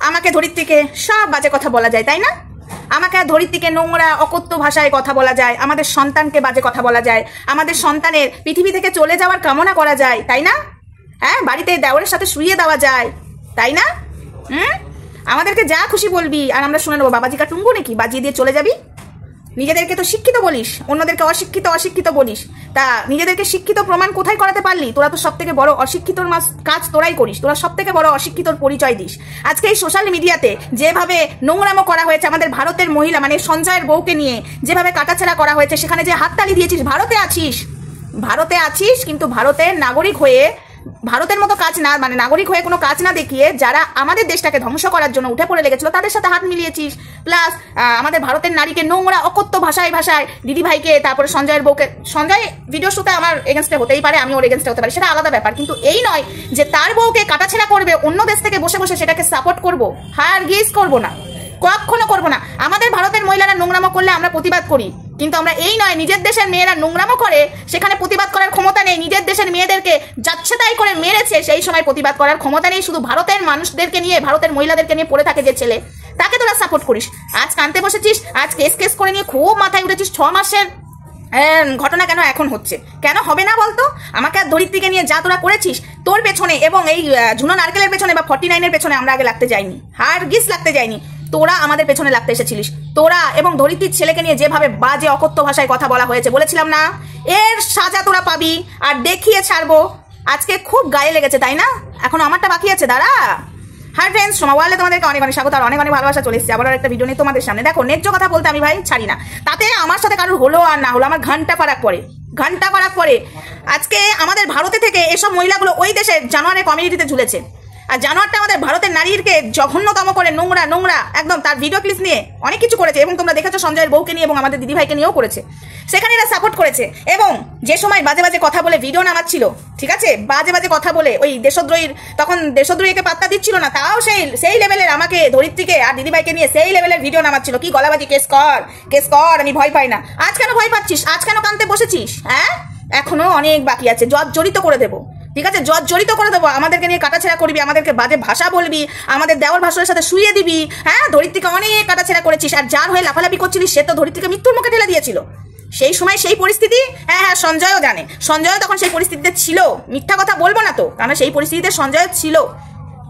আমাকে ধরিত্রীকে সব বাজে কথা বলা যায়, তাই না? আমাকে ধরিত্রীকে নোংরা অকথ্য ভাষায় কথা বলা যায়, আমাদের সন্তানকে বাজে কথা বলা যায়, আমাদের সন্তানের পৃথিবী থেকে চলে যাওয়ার কামনা করা যায়, তাই না? হ্যাঁ, বাড়িতে দেওরের সাথে শুইয়ে দেওয়া যায়, তাই না? আমাদেরকে যা খুশি বলবি আর আমরা শুনে নেবো। বাবাজি কা টুঙ্গু নাকি বাজিয়ে দিয়ে চলে যাবি? নিজেদেরকে তো শিক্ষিত বলিস, অন্যদেরকে অশিক্ষিত বলিস। তা নিজেদেরকে শিক্ষিত প্রমাণ কোথায় করাতে পারলি? তোরা তো সব থেকে বড় অশিক্ষিতর কাজ তোরাই করিস, তোরা সব থেকে বড় অশিক্ষিতর পরিচয় দিস। আজকে এই সোশ্যাল মিডিয়াতে যেভাবে নোংরামো করা হয়েছে আমাদের ভারতের মহিলা মানে সঞ্জয়ের বউকে নিয়ে, যেভাবে কাটাছেড়া করা হয়েছে, সেখানে যে হাততালি দিয়েছিস। ভারতে আছিস কিন্তু ভারতের নাগরিক হয়ে, ভারতের মতো কাজ না, মানে নাগরিক হয়ে কোনো কাজ না দেখিয়ে যারা আমাদের দেশটাকে ধ্বংস করার জন্য উঠে পড়ে লেগেছিল তাদের সাথে হাত মিলিয়েছিস। প্লাস আমাদের ভারতের নারীকে নোংরা অকথ্য ভাষায় দিদি ভাইকে, তারপরে সঞ্জয়ের বউকে, সঞ্জয় ভিডিও শুতে আমার এগেনস্টে হতেই পারে, আমি ওর এগেনস্টে হতে পারি, সেটা আলাদা ব্যাপার। কিন্তু এই নয় যে তার বউকে কাটাছেড়া করবে, অন্য দেশ থেকে বসে বসে সেটাকে সাপোর্ট করবো, হারগিজ করবো না, কখনো করবো না। আমাদের ভারতের মহিলারা নোংরামো করলে আমরা প্রতিবাদ করি, কিন্তু আমরা এই নয় নিজের দেশের মেয়েরা নোংরামো করে সেখানে প্রতিবাদ করার ক্ষমতা নেই, নিজের দেশের মেয়েদেরকে যাচ্ছে তাই করে মেরেছে সেই সময় প্রতিবাদ করার ক্ষমতা নেই। শুধু ভারতের মানুষদেরকে নিয়ে, ভারতের মহিলাদেরকে নিয়ে পড়ে থাকে যে ছেলে, তাকে তোরা সাপোর্ট করিস। আজ কানতে বসেছিস, আজ কেস করে নিয়ে খুব মাথায় উঠেছিস। 6 মাসের ঘটনা কেন এখন হচ্ছে? কেন হবে না বলতো? আমাকে আর ধরিত্রীকে নিয়ে যা তোরা করেছিস তোর পেছনে এবং এই ঝুনো নারকেলের পেছনে বা 49-এর পেছনে আমরা আগে লাগতে যাইনি, হারগিজ লাগতে যাইনি। তোরা আমাদের পেছনে লাগতে এসেছিলিস। তোরা এবং ধরিত্রীর ছেলেকে নিয়ে যেভাবে বাজে অকথ্য ভাষায় কথা বলা হয়েছে, বলেছিলাম না এর সাজা তোরা পাবি আর দেখিয়ে ছাড়বো। আজকে খুব গায়ে লেগেছে, তাই না? এখন আমারটা বাকি আছে, দাঁড়া। হাই ফ্রেন্ডস, সোমা ওয়ার্ল্ডে তোমাদেরকে অনেক অনেক স্বাগত আর অনেক অনেক ভালোবাসা। চলে এসেছি আবার একটা ভিডিও নিয়ে তোমাদের সামনে। দেখো, ন্যায্য কথা বলতে আমি ভাই ছাড়ি না, তাতে আমার সাথে কারোর হলো আর না হলো আমার ঘন্টা ফারাক পড়ে। আজকে আমাদের ভারতে থেকে এসব মহিলাগুলো ওই দেশের জানোয়ারের কমিউনিটিতে ঝুলেছে, আর জানোয়ারটা আমাদের ভারতের নারীকে জঘন্যতম করে নোংরা একদম তার ভিডিও ক্লিপ নিয়ে অনেক কিছু করেছে। এবং তোমরা দেখেছো সঞ্জয়ের বউকে নিয়ে এবং আমাদের দিদিভাইকে নিয়েও করেছে, সেখানে এরা সাপোর্ট করেছে। এবং যে সময় বাজে বাজে কথা বলে ভিডিও নামাচ্ছিল, ঠিক আছে, বাজে বাজে কথা বলে ওই দেশদ্রোহীর, তখন দেশদ্রোহীকে পাত্তা দিচ্ছিল না, তাও সেই লেভেলের আমাকে ধরিত্রীকে আর দিদিভাইকে নিয়ে সেই লেভেলের ভিডিও নামাচ্ছিল। কি গলাবাজি, কেস কর, আমি ভয় পাই না। আজ কেন ভয় পাচ্ছিস? আজ কেন কানতে বসেছিস? হ্যাঁ, এখনো অনেক বাকি আছে, জর্জরিত করে দেবো, ঠিক আছে, জর্জরিত করে দেবো। আমাদেরকে নিয়ে কাটাছেড়া করবি, আমাদেরকে বাজে ভাষা বলবি, আমাদের দেওয়ার ভাষণের সাথে শুয়ে দিবি। হ্যাঁ, ধরিত্রীকে অনেক কাটাছেড়া করেছিস, আর যার হয়ে লাফালাফি করছিলিস সে তো ধরিত্রীকে মৃত্যুর মুখে ঠেলে দিয়েছিল সেই সময়, সেই পরিস্থিতি। হ্যাঁ, সঞ্জয়ও জানে, সঞ্জয় তখন সেই পরিস্থিতিতে ছিল, মিথ্যা কথা বলবো না তো, কারণ সেই পরিস্থিতিতে সঞ্জয় ছিল,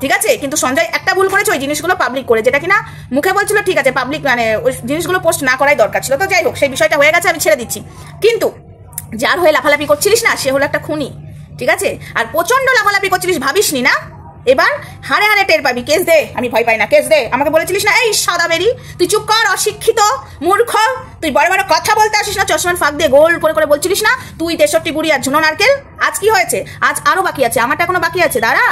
ঠিক আছে। কিন্তু সঞ্জয় একটা ভুল করেছে, ওই জিনিসগুলো পাবলিক করে, যেটা কিনা মুখে বলছিল, ঠিক আছে, পাবলিক মানে ওই জিনিসগুলো পোস্ট না করাই দরকার ছিল। তো যাই হোক, সেই বিষয়টা হয়ে গেছে, আমি ছেড়ে দিচ্ছি। কিন্তু যার হয়ে লাফালাফি করছিলিস না, সে হলো একটা খুনি, ঠিক আছে। আর প্রচন্ড লাফালাফি করছিলিস, ভাবিসনি না এবার হারে হারে টের পাবি। কেস দে, আমি ভয় পাই না, কেস দে। আমাকে বলেছিলিস না, এই সাদা বেরি তুই চুপ কর, অশিক্ষিত মূর্খ, তুই বড় বড় কথা বলতে আসিস না, চশমার ফাঁক দিয়ে গোল করে বলছিলিস না তুই 63 বুড়ি আর ঝুনো নারকেল। আজ কি হয়েছে? আজ আরো বাকি আছে, আমারটা এখনো বাকি আছে, দাঁড়া।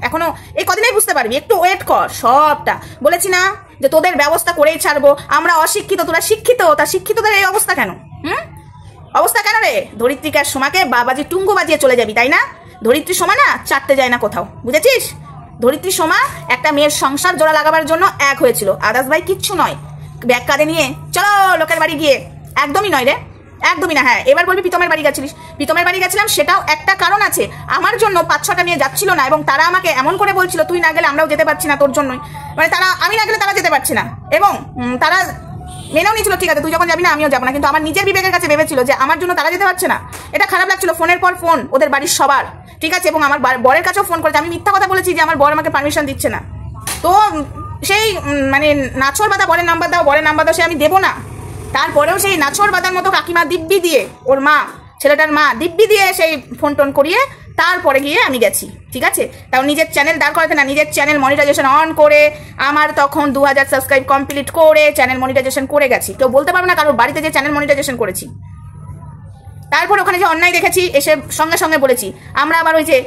এখনো এই কদিনেই বুঝতে পারবি, একটু ওয়েট কর। সবটা বলেছি না যে তোদের ব্যবস্থা করেই ছাড়বো। আমরা অশিক্ষিত, তোরা শিক্ষিত, তা শিক্ষিতদের এই অবস্থা কেন? অবস্থা কেন রে? ধরিত্রীকে আর সোমাকে বাবাজি টুঙ্গু বাজিয়ে চলে যাবি, তাই না? ধরিত্রী সোমা না চাটতে যায় না কোথাও, বুঝেছিস? ধরিত্রী সোমা একটা মেয়ের সংসার জোড়া লাগাবার জন্য এক হয়েছিল, আদার্স ভাই কিচ্ছু নয়। ব্যাগ কাঁধে নিয়ে চলো লোকের বাড়ি গিয়ে, একদমই নয় রে, একদমই না। হ্যাঁ, এবার বলবি প্রীতমের বাড়ি গেছিলিস। প্রীতমের বাড়ি গেছিলাম, সেটাও একটা কারণ আছে, আমার জন্য 5-6টা মেয়ে যাচ্ছিল না, এবং তারা আমাকে এমন করে বলছিল তুই না গেলে আমরাও যেতে পারছি না তোর জন্যই, মানে আমি না গেলে তারা যেতে পারছে না, এবং তারা মেনেও নিয়েছিল, ঠিক আছে তুই যখন যাবি না আমিও যাবো না। কিন্তু আমার নিজের বিবেকের কাছে ভেবেছিল যে আমার জন্য তারা যেতে পারছে না, এটা খারাপ লাগছিল। ফোনের পর ফোন ওদের বাড়ির সবার, ঠিক আছে, এবং আমার বরের কাছেও ফোন করেছে। আমি মিথ্যা কথা বলেছি যে আমার বর আমাকে পারমিশন দিচ্ছে না, তো সেই মানে নাছর বাদা বরের নাম্বার দাও, সে আমি দেবো না। তারপরেও সেই নাছর বাদার মতো কাকিমা দিব্যি দিয়ে, ওর মা, ছেলেটার মা দিব্যি দিয়ে সেই ফোন টোন করিয়ে তারপরে গিয়ে আমি গেছি, ঠিক আছে। তাও নিজের চ্যানেল দাঁড় করাতে না, নিজের চ্যানেল মনিটাইজেশন অন করে, আমার তখন 2000 সাবস্ক্রাইব কমপ্লিট করে চ্যানেল মনিটাইজেশন করে গেছি। কেউ বলতে পারবে না কারোর বাড়িতে যে চ্যানেল মনিটাইজেশন করেছি। তারপর ওখানে যে অন্যায় দেখেছি এসে সঙ্গে সঙ্গে বলেছি। আমরা আবার ওই যে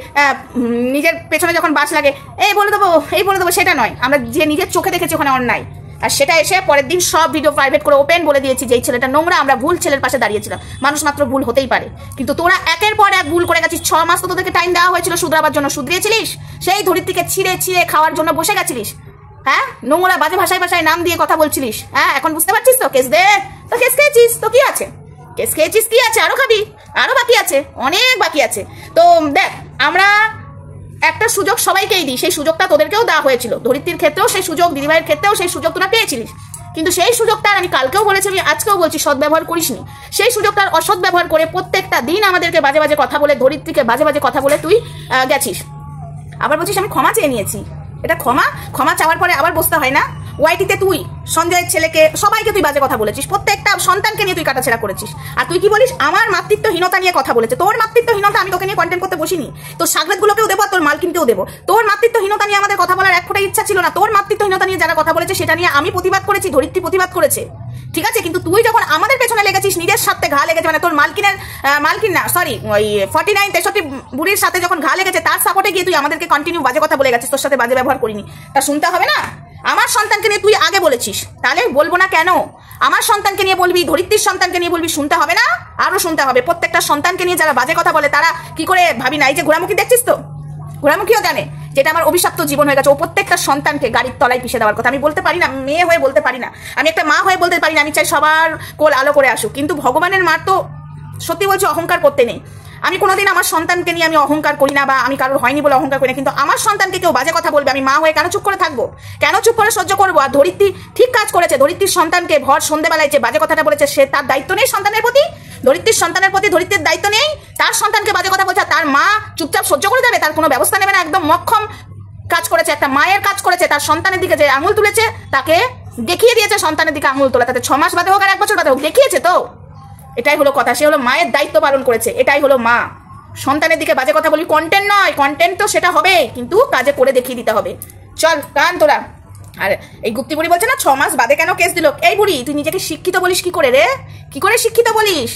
নিজের পেছনে যখন বাস লাগে এই বলে দেবো সেটা নয়, আমরা যে নিজের চোখে দেখেছি ওখানে অন্যায়, আর সেটা এসে পরের দিন সব ভিডিও প্রাইভেট করে ওপেন বলে দিয়েছি যে এই ছেলেটা নোংরা, আমরা ভুল ছেলের পাশে দাঁড়িয়েছিলাম। মানুষ মাত্র ভুল হতেই পারে, কিন্তু তোরা একের পর এক ভুল করে গেছিস। 6 মাস তো তোদেরকে টাইম দেওয়া হয়েছিল শুধরাবার জন্য, শুধরিয়েছিলিস। সেই ধরিত্রীকে ছিঁড়ে খাওয়ার জন্য বসে গেছিলিস। হ্যাঁ, নোংরা বাজে ভাষায় নাম দিয়ে কথা বলছিলিস। হ্যাঁ, এখন বুঝতে পারছিস তো? কেস দে, তো কেস খেয়েছিস তো কি আছে, কেস খেয়েছিস কি আছে, আরো খাবি, আরো বাকি আছে, অনেক বাকি আছে। তো দেখ, আমরা একটা সুযোগ সবাইকেই দিই, সেই সুযোগটা তোদেরকেও দেওয়া হয়েছিল, ধরিত্রীর ক্ষেত্রেও সেই সুযোগ, দিদিভাইয়ের ক্ষেত্রেও সেই সুযোগ তোরা পেয়েছিলিস, কিন্তু সেই সুযোগটা আমি কালকেও বলেছি, আমি আজকেও বলছি, সদ্ব্যবহার করিসনি। সেই সুযোগটার অসৎ ব্যবহার করে প্রত্যেকটা দিন আমাদেরকে বাজে বাজে কথা বলে, ধরিত্রীকে বাজে বাজে কথা বলে তুই গেছিস। আবার বলছিস আমি ক্ষমা চেয়ে নিয়েছি। এটা ক্ষমা চাওয়ার পরে আবার বসতে হয় না? ওয়াইটিতে তুই সঞ্জয়ের ছেলেকে, সবাইকে তুই বাজে কথা বলেছিস, প্রত্যেকটা সন্তানকে নিয়ে তুই কাটাছেড়া করেছিস। আর তুই কি বলিস? আমার মাতৃত্বহীনতা নিয়ে কথা বলেছে। তোর মাতৃত্বহীনতা আমি তোকে নিয়ে কন্টেন্ট করতে বসিনি। তোর সাগরেদগুলোকেও দেবো, তোর মালকিনকেও দেবো। তোর মাতৃত্বহীনতা নিয়ে আমাদের কথা বলার এক ফোঁটা ইচ্ছা ছিল না। তোর মাতৃত্বহীনতা নিয়ে যারা কথা বলেছে সেটা নিয়ে আমি প্রতিবাদ করেছি, ধরিত্রী প্রতিবাদ করেছে, ঠিক আছে? কিন্তু তুই যখন আমাদের পেছনে লেগেছিস, নিজের সাথে ঘা লেগেছে, মানে তোর মালকিন না সরি ওই 49 63 বুড়ির সাথে যখন ঘা লেগেছে, তার সাপোর্টে গিয়ে তুই আমাদেরকে কন্টিনিউ বাজে কথা বলে গেছিস। তোর সাথে বাজে ব্যবহার করিনি, তা শুনতে হবে না? আমার সন্তানকে নিয়ে তুই আগে বলেছিস, তাহলে বলবো না কেন? আমার সন্তানকে নিয়ে বলবি, ধরিত্রীর সন্তানকে নিয়ে বলবি, শুনতে হবে না? আরো শুনতে হবে। প্রত্যেকটা সন্তানকে নিয়ে যারা বাজে কথা বলে তারা কি করে ভাবি না? এই যে ঘোড়ামুখী দেখছিস তো, ঘোড়ামুখীও জানে যেটা আমার অভিশপ্ত জীবন হয়ে গেছে। ও প্রত্যেকটা সন্তানকে গাড়ির তলায় পিষে দেওয়ার কথা। আমি বলতে পারি না, মেয়ে হয়ে বলতে পারি না, আমি একটা মা হয়ে বলতে পারি না, আমি চাই সবার কোল আলো করে আসুক, কিন্তু ভগবানের মার তো সত্যি বলছি অহংকার করতে নেই। আমি কোনোদিন আমার সন্তানকে নিয়ে আমি অহংকার করি না, বা আমি কারোর হয়নি বলে অহংকার করি না, কিন্তু আমার সন্তানকে কেউ বাজে কথা বলবে, আমি মা হয়ে কেন চুপ করে থাকবো? কেন চুপ করে সহ্য করবো? আর ধরিত্রী ঠিক কাজ করেছে। ধরিত্রীর সন্তানকে ভর সন্ধ্যেবেলায় যে বাজে কথাটা বলেছে, সে তার দায়িত্ব নেই সন্তানের প্রতি? ধরিত্রীর সন্তানের প্রতি ধরিত্রীর দায়িত্ব নেই? তার সন্তানকে বাজে কথা বলছে, তার মা চুপচাপ সহ্য করে যাবে? তার কোনো ব্যবস্থা নেবে না? একদম মক্ষম কাজ করেছে, একটা মায়ের কাজ করেছে। তার সন্তানের দিকে যে আঙুল তুলেছে, তাকে দেখিয়ে দিয়েছে সন্তানের দিকে আঙুল তোলা, তাতে 6 মাস বাদে হোক আর 1 বছর বাদে হোক, দেখিয়েছে তো। এটাই হলো কথা। সে হলো মায়ের দায়িত্ব পালন করেছে, এটাই হলো মা। সন্তানের দিকে বাজে কথা বলি, কন্টেন্ট নয়, কন্টেন্ট তো সেটা হবে, কিন্তু কাজে করে দেখিয়ে দিতে হবে। চল কান তোরা। আর এই গুপ্তি বুড়ি বলছে না 6 মাস বাদে কেন কেস দিল? এই বুড়ি, তুই নিজেকে শিক্ষিত বলিস কি করে রে? কি করে শিক্ষিত বলিস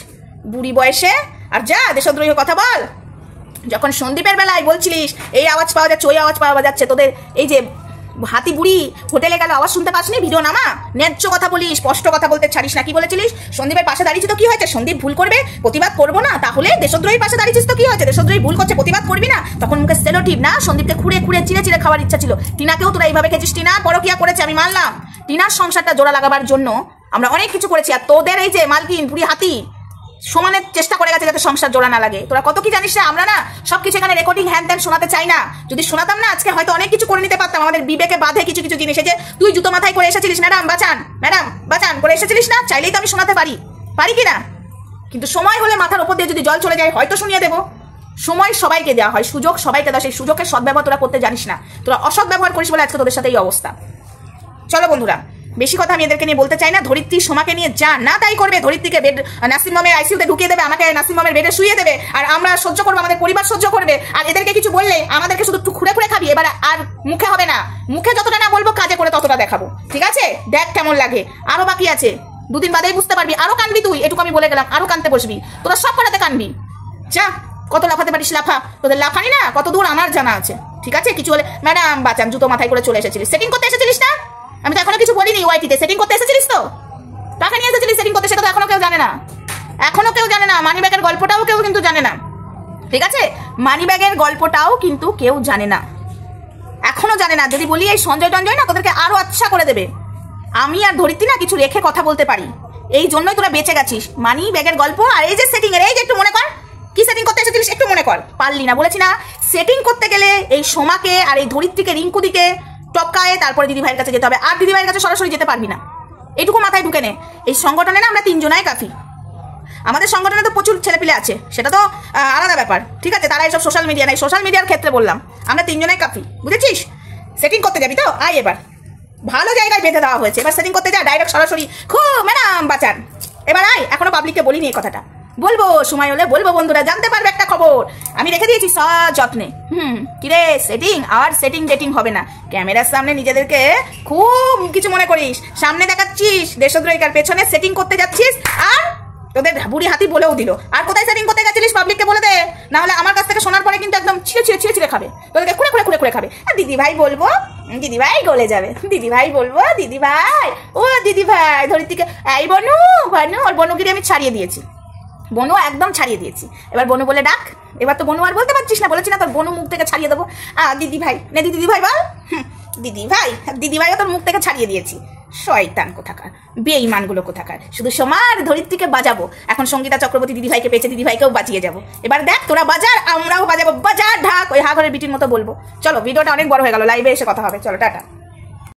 বুড়ি বয়সে? আর যা দেশদ্রোহী কথা বল। যখন সন্দীপের বেলায় বলছিলিস এই আওয়াজ পাওয়া যাচ্ছে, ওই আওয়াজ পাওয়া যাচ্ছে, তোদের এই যে হাতি বুড়ি হোটেলে গেল, আওয়াজ শুনতে পাসনি? ভিডিও নামা, ন্যায্য কথা বলিস, স্পষ্ট কথা বলতে ছাড়িস না। কি বলেছিলিস? সন্দীপের পাশে দাঁড়িয়েছি তো কি হয়েছে? সন্দীপ ভুল করবে, প্রতিবাদ করবো না? তাহলে দেশদ্রোহীর পাশে দাঁড়িয়েছিস তো কি হয়েছে? দেশদ্রোহী ভুল করছে, প্রতিবাদ করবি না? তখন মুখে সেলোটিভ না, সন্দীপকে খুঁড়ে খুঁড়ে চিড়ে চিড়ে খাওয়ার ইচ্ছা ছিল। টিনাকেও তোরা এইভাবে খেয়েছিস। টিনা পরকিয়া করেছে, আমি মানলাম। টিনার সংসারটা জোড়া লাগাবার জন্য আমরা অনেক কিছু করেছি, আর তোদের এই যে মালকিন বুড়ি হাতি সমানের চেষ্টা করে গেছে যাতে সংসার জোড়া না লাগে। তোরা কত কি জানিস না? আমরা না সবকিছু এখানে রেকর্ডিং হ্যান ত্যান শোনাতে চাই না। যদি শোনাতাম না, আজকে হয়তো অনেক কিছু করে নিতে পারতাম। আমাদের বিবেকে বাধে কিছু কিছু জিনিস। যে তুই জুতো মাথায় করে এসেছিলিস, ম্যাডাম বাঁচান করে এসেছিলিস না, চাইলেই তো আমি শোনাতে পারি কি না? কিন্তু সময় হলে মাথার উপর দিয়ে যদি জল চলে যায়, হয়তো শুনিয়ে দেবো। সময় সবাইকে দেওয়া হয়, সুযোগ সবাইকে দেওয়া, সেই সুযোগের সদ্ব্যবহার তোরা করতে জানিস না। তোরা অসৎ ব্যবহার করিস বলে আজকে তোদের সাথে এই অবস্থা। চলো বন্ধুরা, বেশি কথা আমি এদেরকে নিয়ে বলতে চাই না। ধরিত্রী সোমাকে নিয়ে যা না তাই করবে। ধরিত্রীকে নাসিম মামের আইসিইউতে ঢুকিয়ে দেবে, আমাকে নাসিম মামের বেডে শুয়ে দেবে, আর আমরা সহ্য করবো, আমাদের পরিবার সহ্য করবে। আর এদেরকে কিছু বললে আমাদেরকে শুধু একটু খুঁড়ে খাবি। এবার আর মুখে হবে না, মুখে যতটা না বলবো কাজে করে ততটা দেখাবো, ঠিক আছে? দেখ কেমন লাগে। আরো বাকি আছে, 2 দিন বাদেই বুঝতে পারবি। আরো কানবি তুই, এটুকু আমি বলে গেলাম। আরো কানতে বসবি, তোরা সব কটাতে কানবি। যা, কত লাফাতে পারিস লাফা। তোদের লাফানি না কত দূর আমার জানা আছে, ঠিক আছে? কিছু হলে ম্যাডাম বাঁচান, জুতো মাথায় করে চলে এসেছিলিস, সেটিং করতে এসেছিলিস না? আমি তো এখনো কিছু বলিনি। ওয়াইটিতে সেটিং করতে এসেছিলিস তো, টাকা নিয়ে এসেছিলিস সেটিং করতে, সেটা তো এখনো কেউ জানে না। মানি ব্যাগের গল্পটাও কেউ কিন্তু জানে না, ঠিক আছে? মানি ব্যাগের গল্পটাও কিন্তু কেউ জানে না, এখনো জানে না। যদি বলি এই সঞ্জয় টঞ্জয় না, তোদেরকে আরো আচ্ছা করে দেবে। আমি আর ধরিত্রী না কিছু রেখে কথা বলতে পারি, এই জন্যই তোরা বেঁচে গেছিস। মানি ব্যাগের গল্প আর এই যে সেটিং এর, এই যে একটু মনে কর কি সেটিং করতে এসেছিলিস, একটু মনে কর। পারলি না, বলেছি না? সেটিং করতে গেলে এই সোমাকে আর এই ধরিত্রীকে, রিঙ্কুদিকে টপকায়ে তারপরে দিদিভাইয়ের কাছে যেতে হবে। আর দিদিভাইয়ের কাছে সরাসরি যেতে পারবি না, এইটুকু মাথায় ঢুকে নে। এই সংগঠনে না আমরা 3 জনাই কাফি। আমাদের সংগঠনে তো প্রচুর ছেলেপিলে আছে, সেটা তো আলাদা ব্যাপার, ঠিক আছে? তারা এইসব সোশ্যাল মিডিয়া নাই, সোশ্যাল মিডিয়ার ক্ষেত্রে বললাম আমরা 3 জনাই কাফি, বুঝেছিস? সেটিং করতে যাবি তো আয়, এবার ভালো জায়গায় বেঁধে দেওয়া হয়েছে, এবার সেটিং করতে যা, ডাইরেক্ট সরাসরি ম্যাডাম বাঁচান। এবার আয়, এখনো পাবলিককে বলিনি এই কথাটা, বলবো সময় হলে বলবো। বন্ধুরা জানতে পারবে একটা খবর, আমি রেখে দিয়েছি সযত্নে। কিরে সেটিং আর সেটিং ডেটিং হবে না। ক্যামেরার সামনে নিজেদেরকে খুব কিছু মনে করিস, সামনে দেখাচ্ছিস দেশদ্রোহিকার, পেছনে সেটিং করতে যাচ্ছিস। আর তোদের বুড়ি হাতি বলেও দিল, আর কোথায় সেটিং করতে গেছিলিস পাবলিককে বলে দে, না হলে আমার কাছ থেকে শোনার পরে কিন্তু একদম ছিঁড়ে খাবে, তোদেরকে খুঁড়ে খাবে। আর দিদিভাই বলবো, দিদিভাই গলে যাবে, দিদিভাই বলবো, দিদিভাই ও দিদিভাই ধরিত্রীকে এই বনু ওর বনুগিরি আমি ছাড়িয়ে দিয়েছি, বনু একদম ছাড়িয়ে দিয়েছি। এবার বনু বলে ডাক। এবার তো বনু আর বলতে পারছিস না, বলেছি না তোর বনু মুখ থেকে ছাড়িয়ে দেবো। দিদিভাই, দিদিভাই বল। দিদিভাইও তোর মুখ থেকে ছাড়িয়ে দিয়েছি। শয়তান কোথাকার, বেঈমানগুলো কোথাকার। শুধু সোমার ধরিত্রীকে বাজাবো, এখন সঙ্গীতা চক্রবর্তী দিদিভাইকে পেয়েছে, দিদিভাইকেও বাঁচিয়ে যাবো। এবার দেখ তোরা বাজার, আমরাও বাজাবো, বাজার ঢাক, ওই হা ঘরের বিটির মতো বলবো। চলো, ভিডিওটা অনেক বড় হয়ে গেল, লাইভে এসে কথা হবে, চলো টাটা।